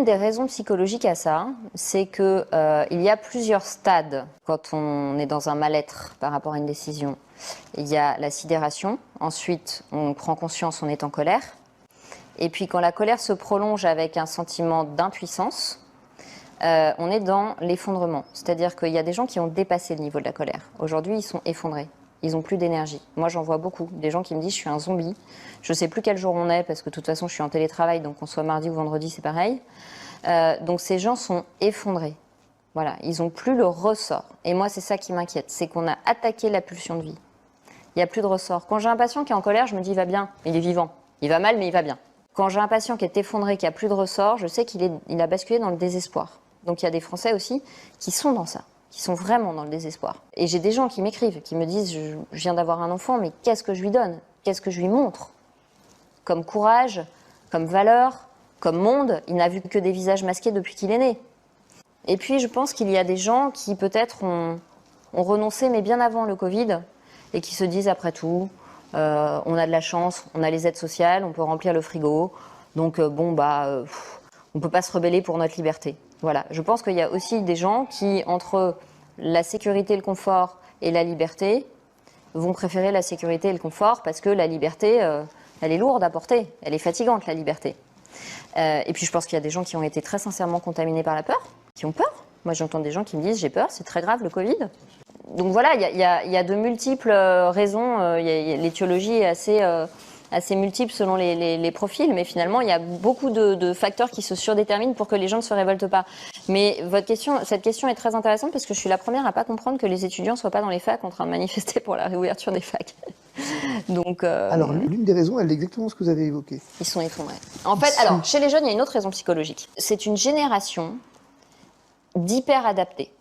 des raisons psychologiques à ça, c'est que il y a plusieurs stades quand on est dans un mal-être par rapport à une décision. Il y a la sidération, ensuite on prend conscience, on est en colère. Et puis quand la colère se prolonge avec un sentiment d'impuissance, on est dans l'effondrement. C'est-à-dire qu'il y a des gens qui ont dépassé le niveau de la colère. Aujourd'hui, ils sont effondrés. Ils n'ont plus d'énergie. Moi, j'en vois beaucoup. Des gens qui me disent « je suis un zombie ». Je ne sais plus quel jour on est, parce que de toute façon, je suis en télétravail, donc qu'on soit mardi ou vendredi, c'est pareil. Donc ces gens sont effondrés. Voilà, ils n'ont plus le ressort. Et moi, c'est ça qui m'inquiète. C'est qu'on a attaqué la pulsion de vie. Il n'y a plus de ressort. Quand j'ai un patient qui est en colère, je me dis « il va bien, il est vivant. Il va mal, mais il va bien ». Quand j'ai un patient qui est effondré, qui n'a plus de ressort, je sais qu'il a basculé dans le désespoir. Donc il y a des Français aussi qui sont dans ça, qui sont vraiment dans le désespoir. Et j'ai des gens qui m'écrivent, qui me disent je viens d'avoir un enfant, mais qu'est-ce que je lui donne? Qu'est-ce que je lui montre? Comme courage, comme valeur, comme monde. Il n'a vu que des visages masqués depuis qu'il est né. Et puis je pense qu'il y a des gens qui peut-être ont renoncé, mais bien avant le Covid, et qui se disent après tout, on a de la chance, on a les aides sociales, on peut remplir le frigo, donc on ne peut pas se rebeller pour notre liberté. Voilà, je pense qu'il y a aussi des gens qui, entre la sécurité, le confort et la liberté, vont préférer la sécurité et le confort parce que la liberté, elle est lourde à porter, elle est fatigante, la liberté. Et puis je pense qu'il y a des gens qui ont été très sincèrement contaminés par la peur, qui ont peur. Moi, j'entends des gens qui me disent « j'ai peur, c'est très grave le Covid ». Donc voilà, il y a de multiples raisons, l'étiologie est assez multiple selon les profils, mais finalement, il y a beaucoup de facteurs qui se surdéterminent pour que les gens ne se révoltent pas. Mais cette question est très intéressante parce que je suis la première à pas comprendre que les étudiants ne soient pas dans les facs en train de manifester pour la réouverture des facs. Donc, alors, l'une des raisons, elle est exactement ce que vous avez évoqué. Ils sont effondrés. En fait, alors, chez les jeunes, il y a une autre raison psychologique. C'est une génération d'hyper adaptés.